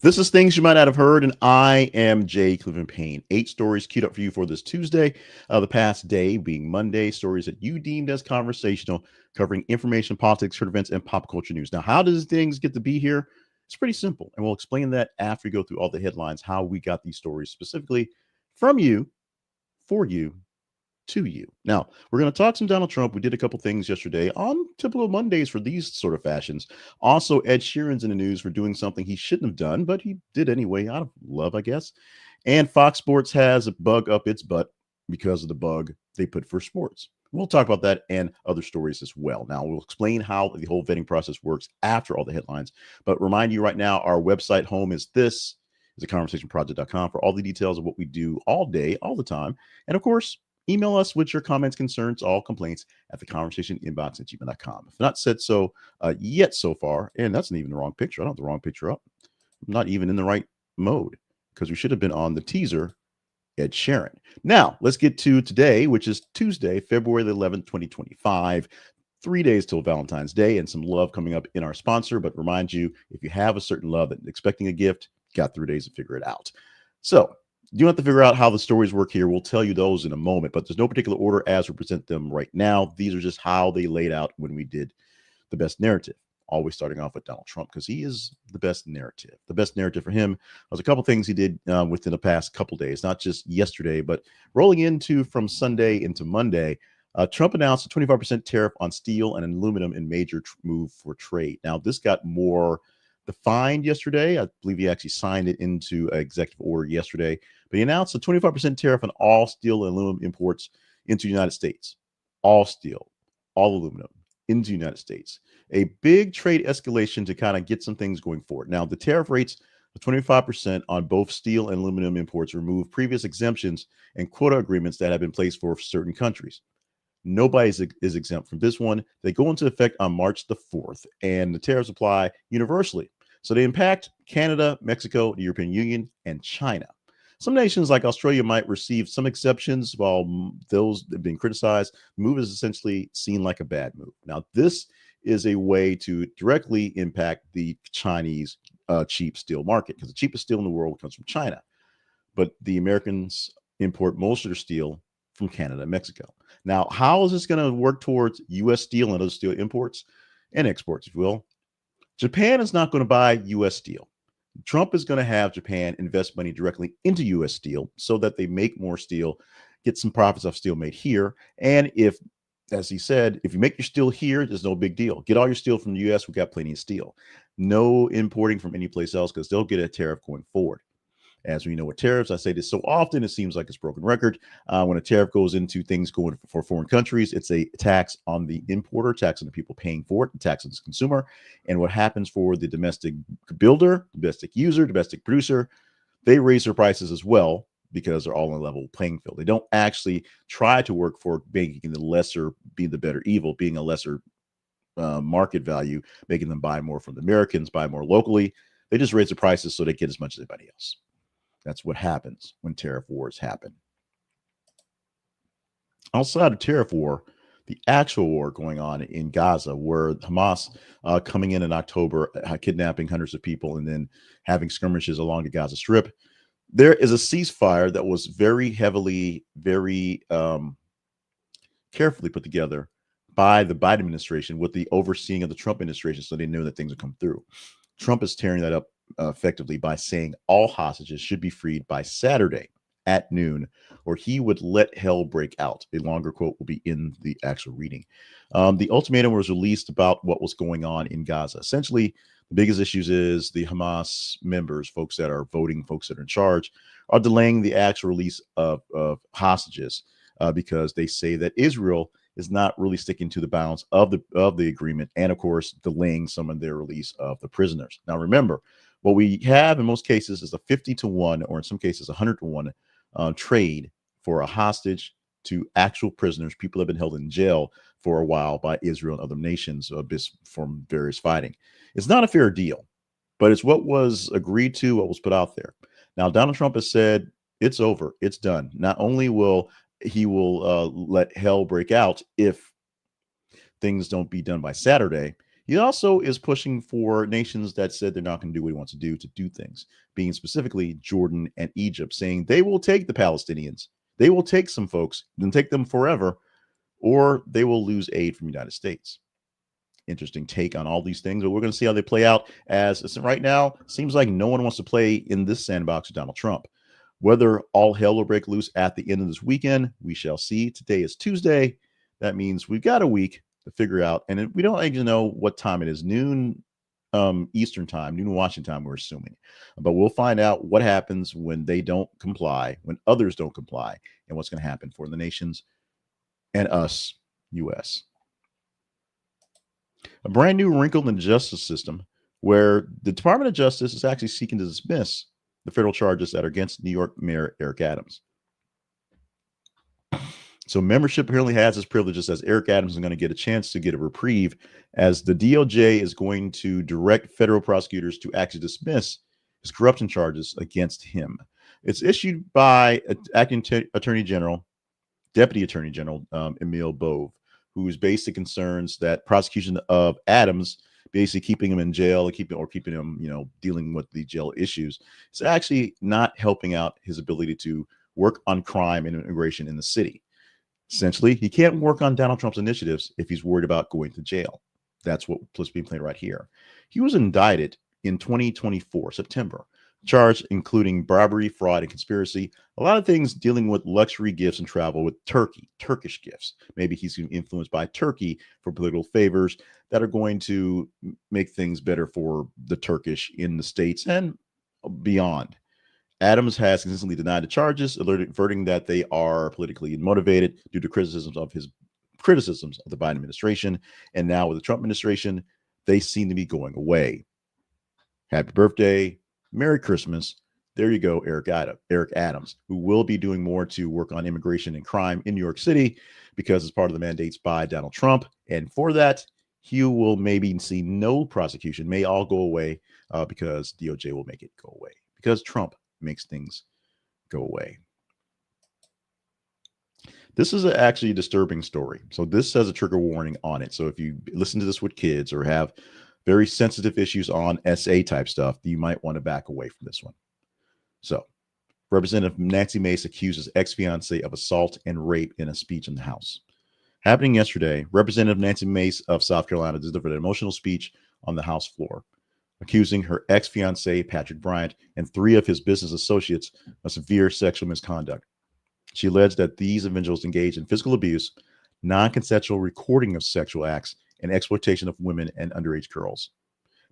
This is Things You Might Not Have Heard, and I am Jay Cleveland Payne. 8 stories queued up for you for this Tuesday, the past day being Monday, stories that you deemed as conversational, covering information, politics, current events, and pop culture news. Now, how does things get to be here? It's pretty simple, and we'll explain that after we go through all the headlines, how we got these stories specifically from you, for you, to you. Now, we're going to talk some Donald Trump. We did a couple things yesterday on typical Mondays for these sort of fashions. Also, Ed Sheeran's in the news for doing something he shouldn't have done, but he did anyway, out of love, I guess. And Fox Sports has a bug up its butt because of the bug they put for sports. We'll talk about that and other stories as well. Now, we'll explain how the whole vetting process works after all the headlines. But remind you right now, our website home is theconversationproject.com for all the details of what we do all day, all the time. And of course, email us with your comments, concerns, all complaints at the conversation inbox at gmail.com. If not said so yet so far, and that's not even the wrong picture. I don't have the wrong picture up. I'm not even in the right mode because we should have been on the teaser, Ed Sheeran. Now, let's get to today, which is Tuesday, February the 11th, 2025. 3 days till Valentine's Day and some love coming up in our sponsor. But remind you, if you have a certain love and expecting a gift, got 3 days to figure it out. So, you don't have to figure out how the stories work here. We'll tell you those in a moment, but there's no particular order as we present them right now. These are just how they laid out when we did the best narrative. Always starting off with Donald Trump because he is the best narrative. The best narrative for him was a couple things he did within the past couple days, not just yesterday, but rolling into from Sunday into Monday. Trump announced a 25% tariff on steel and aluminum in major move for trade. Now, this got more defined yesterday. I believe he actually signed it into an executive order yesterday, but he announced a 25% tariff on all steel and aluminum imports into the United States. All steel, all aluminum into the United States. A big trade escalation to kind of get some things going forward. Now, the tariff rates of 25% on both steel and aluminum imports remove previous exemptions and quota agreements that have been placed for certain countries. Nobody is exempt from this one. They go into effect on March the 4th, and the tariffs apply universally. So they impact Canada, Mexico, the European Union, and China. Some nations like Australia might receive some exceptions, while those that have been criticized. The move is essentially seen like a bad move. Now, this is a way to directly impact the Chinese cheap steel market because the cheapest steel in the world comes from China. But the Americans import most of their steel from Canada and Mexico. Now, how is this going to work towards U.S. steel and other steel imports and exports, if you will? Japan is not going to buy U.S. steel. Trump is going to have Japan invest money directly into U.S. steel so that they make more steel, get some profits off steel made here. And if, as he said, if you make your steel here, there's no big deal. Get all your steel from the U.S. We got plenty of steel. No importing from any place else because they'll get a tariff going forward. As we know with tariffs, I say this so often, it seems like it's broken record. When a tariff goes into things going for foreign countries, it's a tax on the importer, tax on the people paying for it, tax on the consumer. And what happens for the domestic builder, domestic user, domestic producer, they raise their prices as well because they're all on a level playing field. They don't actually try to work for making the lesser be the better evil, being a lesser market value, making them buy more from the Americans, buy more locally. They just raise the prices so they get as much as anybody else. That's what happens when tariff wars happen. Outside of tariff war, the actual war going on in Gaza, where Hamas coming in October, kidnapping hundreds of people and then having skirmishes along the Gaza Strip, there is a ceasefire that was very heavily, very carefully put together by the Biden administration with the overseeing of the Trump administration so they knew that things would come through. Trump is tearing that up effectively by saying all hostages should be freed by Saturday at noon, or he would let hell break out. A longer quote will be in the actual reading. The ultimatum was released about what was going on in Gaza. Essentially, the biggest issues is the Hamas members, folks that are voting, folks that are in charge, are delaying the actual release of hostages because they say that Israel is not really sticking to the bounds of the agreement, and of course, delaying some of their release of the prisoners. Now, remember, what we have in most cases is a 50-1, or in some cases 100-1 trade for a hostage to actual prisoners, people have been held in jail for a while by Israel and other nations from various fighting. It's not a fair deal, but it's what was agreed to, what was put out there. Now, Donald Trump has said it's over, it's done. Not only will he let hell break out if things don't be done by Saturday, He also is pushing for nations that said they're not going to do what he wants to do things, being specifically Jordan and Egypt, saying they will take the Palestinians. They will take some folks and take them forever, or they will lose aid from the United States. Interesting take on all these things, but we're going to see how they play out. As right now, seems like no one wants to play in this sandbox with Donald Trump. Whether all hell will break loose at the end of this weekend, we shall see. Today is Tuesday. That means we've got a week to figure out, and we don't even know what time it is. Noon Eastern time, noon Washington time, we're assuming. But we'll find out what happens when they don't comply, when others don't comply, and what's going to happen for the nations and us, U.S. A brand new wrinkle in the justice system where the Department of Justice is actually seeking to dismiss the federal charges that are against New York Mayor Eric Adams. So membership apparently has its privileges, as Eric Adams is going to get a chance to get a reprieve, as the DOJ is going to direct federal prosecutors to actually dismiss his corruption charges against him. It's issued by acting Attorney General, Deputy Attorney General Emil Bove, who's basically concerns that prosecution of Adams, basically keeping him in jail and keeping him, dealing with the jail issues, is actually not helping out his ability to work on crime and immigration in the city. Essentially, he can't work on Donald Trump's initiatives if he's worried about going to jail. That's what's being played right here. He was indicted in 2024, September, charged including bribery, fraud, and conspiracy. A lot of things dealing with luxury gifts and travel with Turkish gifts. Maybe he's influenced by Turkey for political favors that are going to make things better for the Turkish in the States and beyond. Adams has consistently denied the charges, averting that they are politically motivated due to criticisms of the Biden administration. And now with the Trump administration, they seem to be going away. Happy birthday. Merry Christmas. There you go, Eric Adams, who will be doing more to work on immigration and crime in New York City because it's part of the mandates by Donald Trump. And for that, he will maybe see no prosecution, may all go away because DOJ will make it go away because Trump makes things go away. This is actually a disturbing story. So this has a trigger warning on it. So if you listen to this with kids or have very sensitive issues on SA type stuff, you might want to back away from this one. So Representative Nancy Mace accuses ex-fiancé of assault and rape in a speech in the House. Happening yesterday, Representative Nancy Mace of South Carolina delivered an emotional speech on the House floor, accusing her ex-fiancé, Patrick Bryant, and 3 of his business associates of severe sexual misconduct. She alleged that these individuals engaged in physical abuse, non-consensual recording of sexual acts, and exploitation of women and underage girls.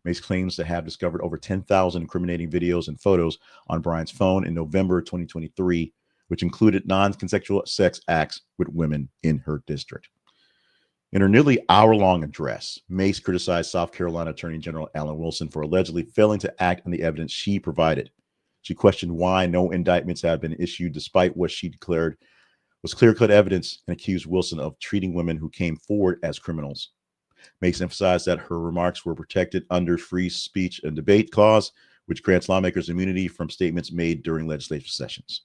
Mace claims to have discovered over 10,000 incriminating videos and photos on Bryant's phone in November 2023, which included non-consensual sex acts with women in her district. In her nearly hour-long address, Mace criticized South Carolina Attorney General Alan Wilson for allegedly failing to act on the evidence she provided. She questioned why no indictments had been issued despite what she declared was clear-cut evidence, and accused Wilson of treating women who came forward as criminals. Mace emphasized that her remarks were protected under free speech and debate clause, which grants lawmakers immunity from statements made during legislative sessions.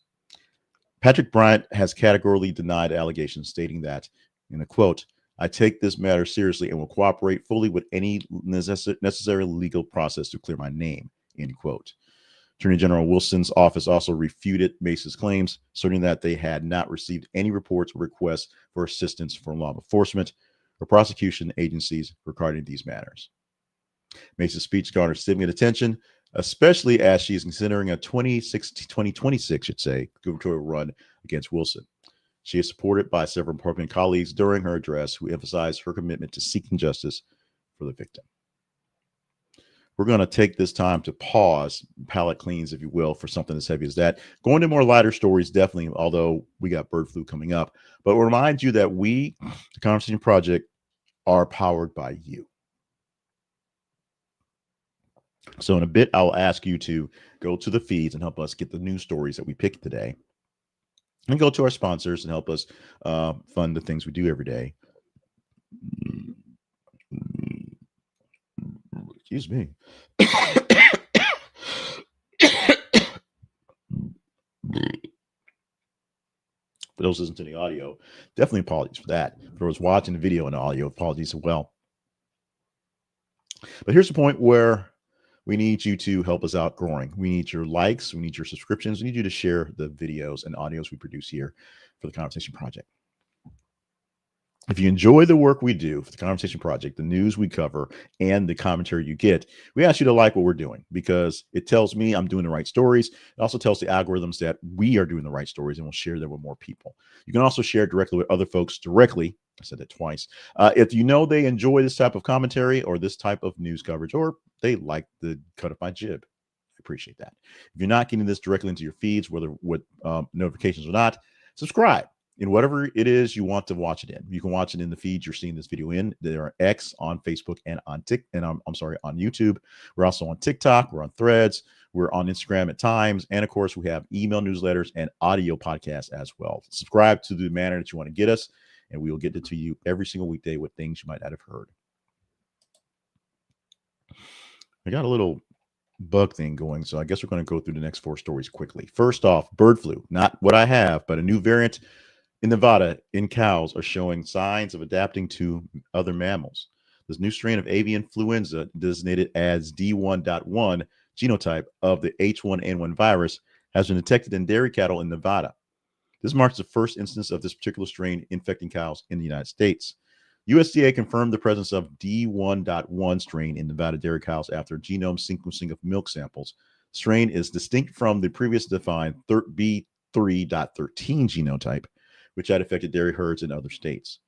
Patrick Bryant has categorically denied allegations, stating that, in a quote, "I take this matter seriously and will cooperate fully with any necessary legal process to clear my name," end quote. Attorney General Wilson's office also refuted Mace's claims, asserting that they had not received any reports or requests for assistance from law enforcement or prosecution agencies regarding these matters. Mace's speech garnered significant attention, especially as she is considering a 2026 gubernatorial run against Wilson. She is supported by several Republican colleagues during her address who emphasized her commitment to seeking justice for the victim. We're going to take this time to pause, palate cleans, if you will, for something as heavy as that. Going to more lighter stories, definitely, although we got bird flu coming up. But we'll remind you that we, the Conversation Project, are powered by you. So in a bit, I'll ask you to go to the feeds and help us get the news stories that we picked today. And go to our sponsors and help us fund the things we do every day. Excuse me. For those listening to the audio, definitely apologies for that. For those watching the video and audio, apologies as well. But here's the point where we need you to help us out growing. We need your likes. We need your subscriptions. We need you to share the videos and audios we produce here for the Conversation Project. If you enjoy the work we do for the Conversation Project, the news we cover, and the commentary you get, we ask you to like what we're doing because it tells me I'm doing the right stories. It also tells the algorithms that we are doing the right stories and we'll share them with more people. You can also share directly with other folks directly. I said that twice. If you know they enjoy this type of commentary or this type of news coverage, or they like the cut of my jib, I appreciate that. If you're not getting this directly into your feeds, whether with notifications or not, subscribe in whatever it is you want to watch it in. You can watch it in the feeds you're seeing this video in. There are X on Facebook and on on YouTube. We're also on TikTok. We're on Threads. We're on Instagram at times. And of course, we have email newsletters and audio podcasts as well. Subscribe to the manner that you want to get us, and we will get it to you every single weekday with things you might not have heard. I got a little bug thing going, so I guess we're going to go through the next 4 stories quickly. First off, bird flu. Not what I have, but a new variant in Nevada in cows are showing signs of adapting to other mammals. This new strain of avian influenza, designated as D1.1 genotype of the H1N1 virus, has been detected in dairy cattle in Nevada. This marks the first instance of this particular strain infecting cows in the United States. USDA confirmed the presence of D1.1 strain in Nevada dairy cows after genome sequencing of milk samples. The strain is distinct from the previous defined B3.13 genotype, which had affected dairy herds in other states.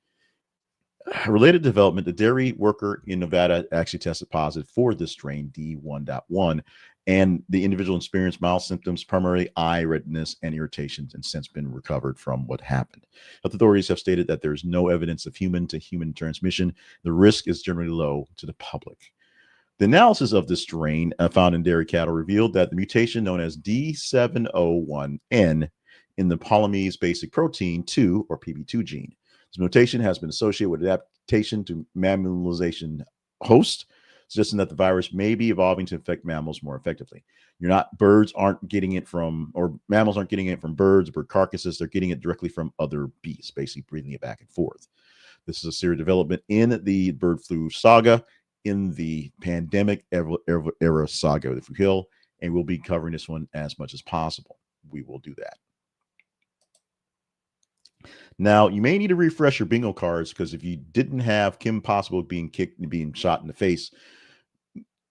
A related development, the dairy worker in Nevada actually tested positive for this strain, D1.1, and the individual experienced mild symptoms, primarily eye redness and irritations, and since been recovered from what happened. Health authorities have stated that there is no evidence of human-to-human transmission. The risk is generally low to the public. The analysis of this strain found in dairy cattle revealed that the mutation known as D701N in the polymerase basic protein 2, or PB2 gene. This mutation has been associated with adaptation to mammalization host, suggesting that the virus may be evolving to infect mammals more effectively. Birds aren't getting it from, or mammals aren't getting it from birds, bird carcasses. They're getting it directly from other beasts, basically breathing it back and forth. This is a serious development in the bird flu saga, in the pandemic era saga, if you will, and we'll be covering this one as much as possible. We will do that. Now, you may need to refresh your bingo cards because if you didn't have Kim Possible being kicked and being shot in the face,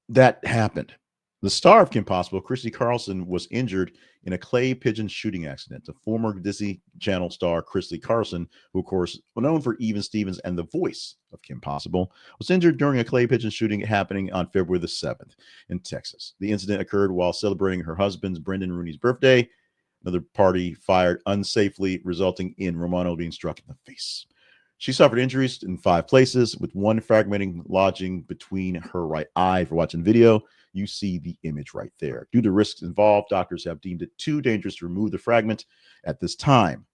that happened. The star of Kim Possible, Christy Carlson, was injured in a clay pigeon shooting accident. The former Disney Channel star, Christy Carlson, who, of course, was known for Even Stevens and the voice of Kim Possible, was injured during a clay pigeon shooting happening on February the 7th in Texas. The incident occurred while celebrating her husband's, Brendan Rooney's, birthday. Another party fired unsafely, resulting in Romano being struck in the face. She suffered injuries in 5 places, with one fragmenting lodging between her right eye. If you're watching the video, you see the image right there. Due to risks involved, doctors have deemed it too dangerous to remove the fragment at this time.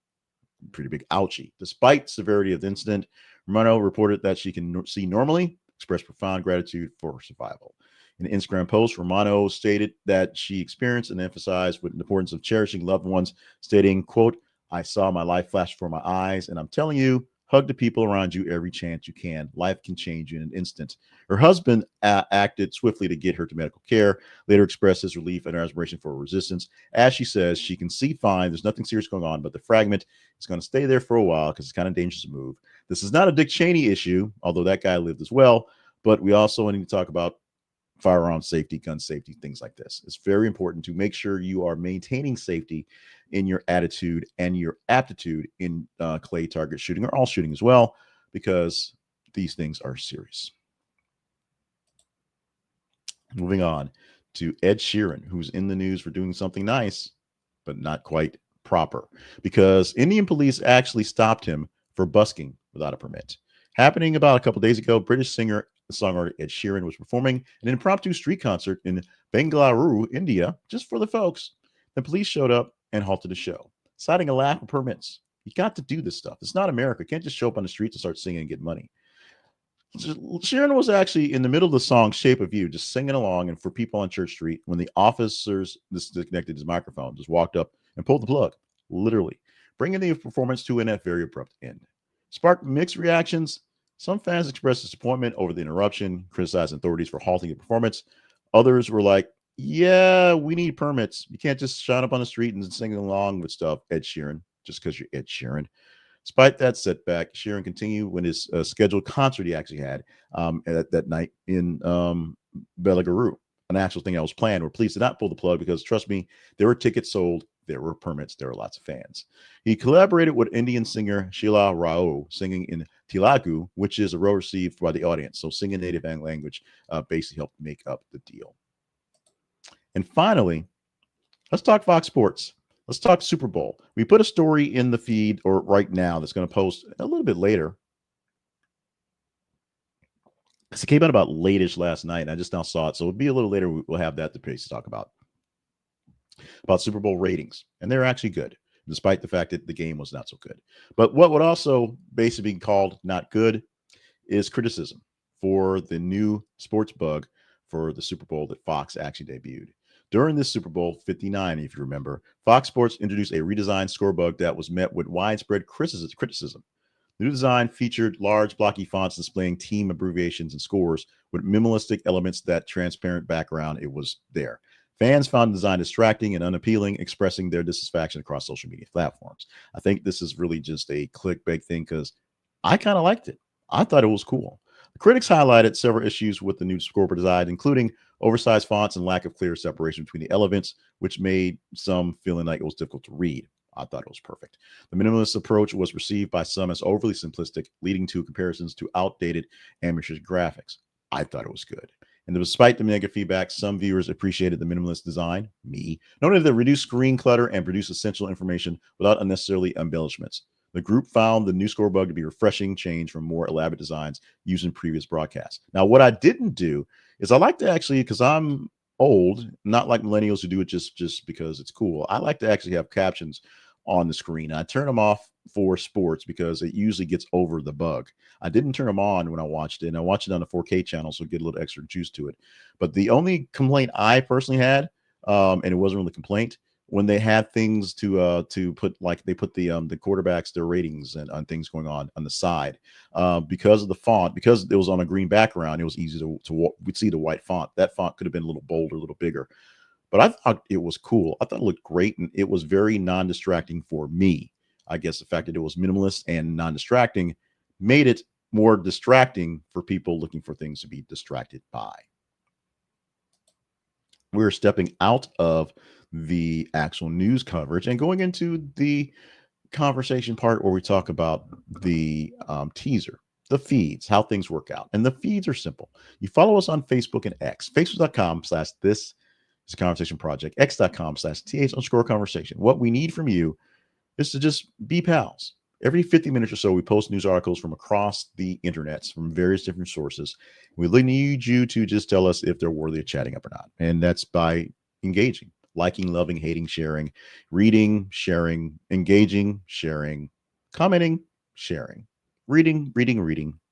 Pretty big ouchie. Despite severity of the incident, Romano reported that she can see normally, expressed profound gratitude for her survival. In an Instagram post, Romano stated that she experienced and emphasized with the importance of cherishing loved ones, stating, quote, "I saw my life flash before my eyes, and I'm telling you, hug the people around you every chance you can. Life can change in an instant." Her husband acted swiftly to get her to medical care, later expressed his relief and her admiration for her resistance. As she says, she can see fine. There's nothing serious going on, but the fragment is going to stay there for a while because it's kind of dangerous to move. This is not a Dick Cheney issue, although that guy lived as well, but we also need to talk about firearm safety, gun safety, things like this. It's very important to make sure you are maintaining safety in your attitude and your aptitude in clay target shooting, or all shooting as well, because these things are serious. Moving on to Ed Sheeran, who's in the news for doing something nice, but not quite proper, because Indian police actually stopped him for busking without a permit. Happening about a couple days ago, British singer-songwriter Ed Sheeran was performing an impromptu street concert in Bengaluru, India, just for the folks. The police showed up and halted the show, citing a lack of permits. You got to do this stuff. It's not America. You can't just show up on the streets and start singing and get money. Sheeran was actually in the middle of the song Shape of You, just singing along, and for people on Church Street, when the officers disconnected his microphone, just walked up and pulled the plug, literally, bringing the performance to a very abrupt end. Sparked mixed reactions. Some fans expressed disappointment over the interruption, criticizing authorities for halting the performance. Others were like, yeah, we need permits. You can't just shine up on the street and sing along with stuff, Ed Sheeran, just because you're Ed Sheeran. Despite that setback, Sheeran continued when his scheduled concert he actually had that night in Belaguru, an actual thing that was planned. We're pleased to not pull the plug because, trust me, there were tickets sold, there were permits, there were lots of fans. He collaborated with Indian singer Sheila Rao, singing in Telugu, which is a well received by the audience. So singing native language basically helped make up the deal. And finally, let's talk Fox Sports. Let's talk Super Bowl. We put a story in the feed or right now that's going to post a little bit later. It came out about late-ish last night, and I just now saw it. So it'll be a little later. We'll have that to talk about Super Bowl ratings. And they're actually good, despite the fact that the game was not so good. But what would also basically be called not good is criticism for the new sports bug for the Super Bowl that Fox actually debuted. During this Super Bowl 59, if you remember, Fox Sports introduced a redesigned scorebug that was met with widespread criticism. The new design featured large blocky fonts displaying team abbreviations and scores with minimalistic elements that transparent background. It was there. Fans found the design distracting and unappealing, expressing their dissatisfaction across social media platforms. I think this is really just a clickbait thing because I kind of liked it. I thought it was cool. The critics highlighted several issues with the new scoreboard design, including oversized fonts and lack of clear separation between the elements, which made some feeling like it was difficult to read. I thought it was perfect. The minimalist approach was received by some as overly simplistic, leading to comparisons to outdated amateur graphics. I thought it was good. And despite the negative feedback, some viewers appreciated the minimalist design, me, noting the reduced screen clutter and produce essential information without unnecessarily embellishments. The group found the new scorebug to be a refreshing change from more elaborate designs used in previous broadcasts. Now, what I didn't do is I like to actually, because I'm old, not like millennials who do it just because it's cool. I like to actually have captions on the screen. I turn them off for sports because it usually gets over the bug. I didn't turn them on when I watched it, and I watched it on the 4K channel, so get a little extra juice to it. But the only complaint I personally had, and it wasn't really a complaint, when they had things to put, like they put the quarterbacks, their ratings and things going on the side, because of the font, because it was on a green background, it was easy to we'd see the white font. That font could have been a little bolder, a little bigger. But I thought it was cool. I thought it looked great, and it was very non-distracting for me. I guess the fact that it was minimalist and non-distracting made it more distracting for people looking for things to be distracted by. We're stepping out of the actual news coverage and going into the conversation part where we talk about the teaser, the feeds, how things work out. And the feeds are simple. You follow us on Facebook and X, facebook.com/this is a conversation project, x.com/th_conversation. What we need from you is to just be pals. Every 50 minutes or so, we post news articles from across the internets from various different sources. We need you to just tell us if they're worthy of chatting up or not. And that's by engaging, liking, loving, hating, sharing, reading, sharing, engaging, sharing, commenting, sharing, reading,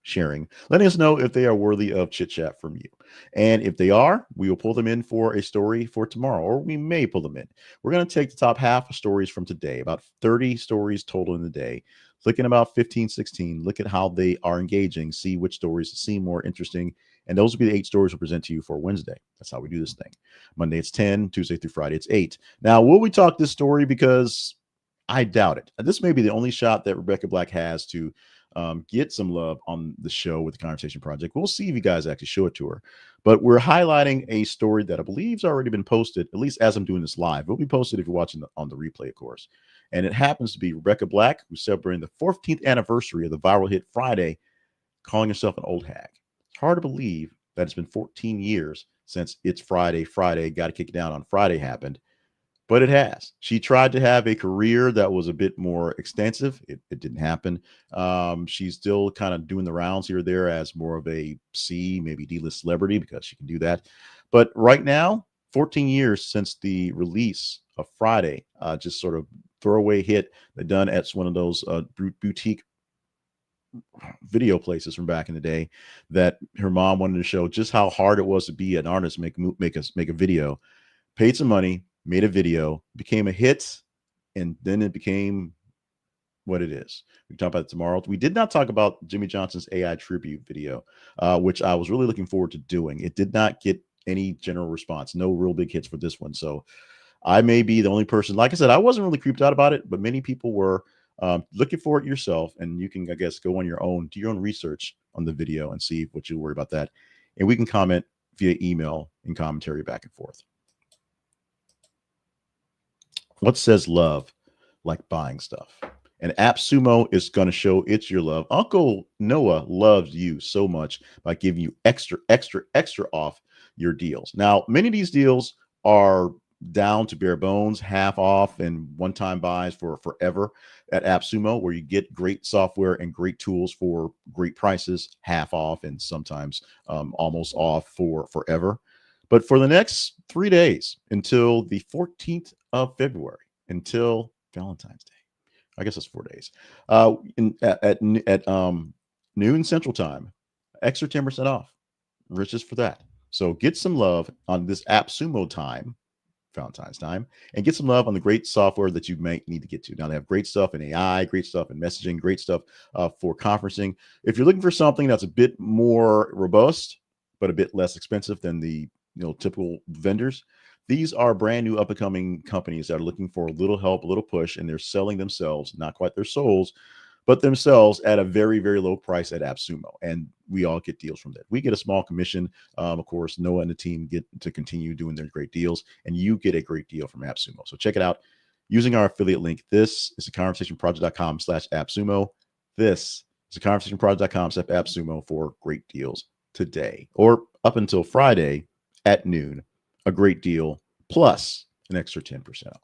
sharing, letting us know if they are worthy of chit chat from you. And if they are, we will pull them in for a story for tomorrow, or we may pull them in. We're going to take the top half of stories from today, about 30 stories total in the day, looking about 15, 16, look at how they are engaging, see which stories seem more interesting. And those will be the 8 stories we'll present to you for Wednesday. That's how we do this thing. Monday, it's 10. Tuesday through Friday, it's 8. Now, will we talk this story? Because I doubt it. This may be the only shot that Rebecca Black has to get some love on the show with the Conversation Project. We'll see if you guys actually show it to her. But we're highlighting a story that I believe has already been posted, at least as I'm doing this live. It'll be posted if you're watching on the replay, of course. And it happens to be Rebecca Black, who's celebrating the 14th anniversary of the viral hit Friday, calling herself an old hag. It's hard to believe that it's been 14 years since It's Friday, Got to Kick It Down on Friday happened. But it has. She tried to have a career that was a bit more extensive. It didn't happen. She's still kind of doing the rounds here or there as more of a C, maybe D-list celebrity, because she can do that. But right now, 14 years since the release of Friday, just sort of throwaway hit they done at one of those boutique video places from back in the day, that her mom wanted to show just how hard it was to be an artist, make a video, paid some money, made a video, became a hit, and then it became what it is. We can talk about it tomorrow. We did not talk about Jimmy Johnson's AI tribute video, which I was really looking forward to doing. It did not get any general response, no real big hits for this one. So I may be the only person. Like I said, I wasn't really creeped out about it, but many people were. Looking for it yourself, and you can, I guess, go on your own, do your own research on the video and see what you worry about that. And we can comment via email and commentary back and forth. What says love like buying stuff? And AppSumo is going to show it's your love. Uncle Noah loves you so much by giving you extra off your deals. Now, many of these deals are down to bare bones, half off and one-time buys for forever at AppSumo, where you get great software and great tools for great prices, half off and sometimes almost off for forever. But for the next 3 days until the 14th of February, until Valentine's Day, I guess it's 4 days, at noon Central Time, extra 10% off. Riches for that. So get some love on this AppSumo time, Valentine's time, and get some love on the great software that you may need to get to. Now, they have great stuff in AI, great stuff in messaging, great stuff for conferencing. If you're looking for something that's a bit more robust, but a bit less expensive than the typical vendors, these are brand new up-and-coming companies that are looking for a little help, a little push, and they're selling themselves, not quite their souls, but themselves at a very, very low price at AppSumo. And we all get deals from that. We get a small commission. Of course, Noah and the team get to continue doing their great deals, and you get a great deal from AppSumo. So check it out using our affiliate link. This is theconversationproject.com/AppSumo. This is theconversationproject.com/AppSumo for great deals today, or up until Friday at noon. A great deal plus an extra 10% off.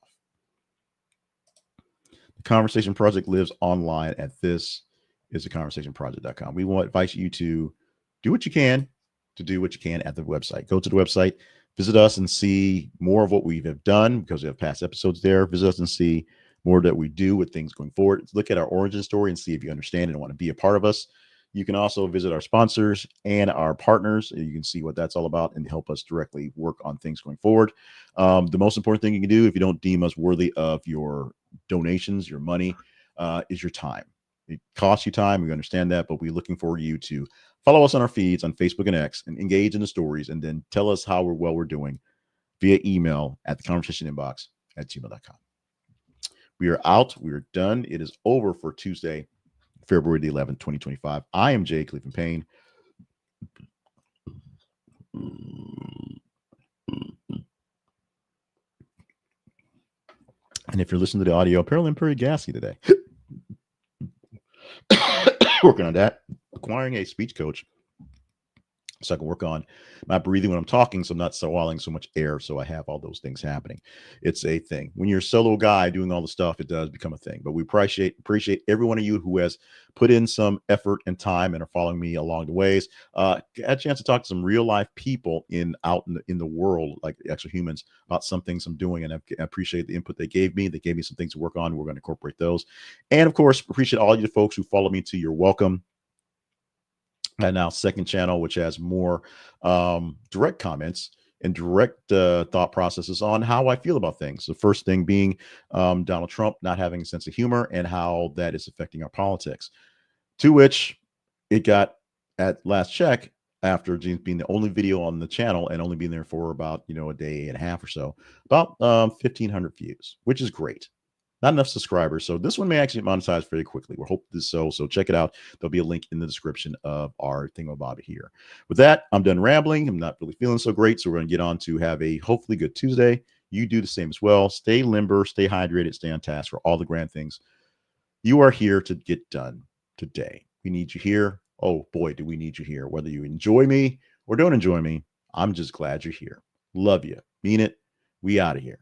The Conversation Project lives online at this is theconversationproject.com. We want to invite you to do what you can at the website. Go to the website, visit us and see more of what we have done, because we have past episodes there. Visit us and see more that we do with things going forward. Look at our origin story and see if you understand and want to be a part of us. You can also visit our sponsors and our partners. You can see what that's all about and help us directly work on things going forward. The most important thing you can do, if you don't deem us worthy of your donations, your money, is your time. It costs you time. We understand that, but we're looking for you to follow us on our feeds on Facebook and X and engage in the stories, and then tell us how we're doing via email at theconversationinbox@gmail.com. We are out. We are done. It is over for Tuesday, February the 11th, 2025. I am Jay Cleveland Payne. And if you're listening to the audio, apparently I'm pretty gassy today. Working on that. Acquiring a speech coach so I can work on my breathing when I'm talking, so I'm not swallowing so much air, so I have all those things happening. It's a thing. When you're a solo guy doing all the stuff, it does become a thing. But we appreciate every one of you who has put in some effort and time and are following me along the ways. Had a chance to talk to some real life people out in the world, like actual humans, about some things I'm doing, and I appreciate the input they gave me. They gave me some things to work on. We're going to incorporate those. And of course, appreciate all you folks who follow me to your welcome. And now second channel, which has more direct comments and direct thought processes on how I feel about things. The first thing being Donald Trump not having a sense of humor and how that is affecting our politics. To which it got, at last check, after James being the only video on the channel and only being there for about a day and a half or so, about 1,500 views, which is great. Not enough subscribers. So this one may actually monetize very quickly. We're hoping this so check it out. There'll be a link in the description of our thingamabob here. With that, I'm done rambling. I'm not really feeling so great. So we're going to get on to have a hopefully good Tuesday. You do the same as well. Stay limber, stay hydrated, stay on task for all the grand things you are here to get done today. We need you here. Oh boy, do we need you here. Whether you enjoy me or don't enjoy me, I'm just glad you're here. Love you. Mean it. We out of here.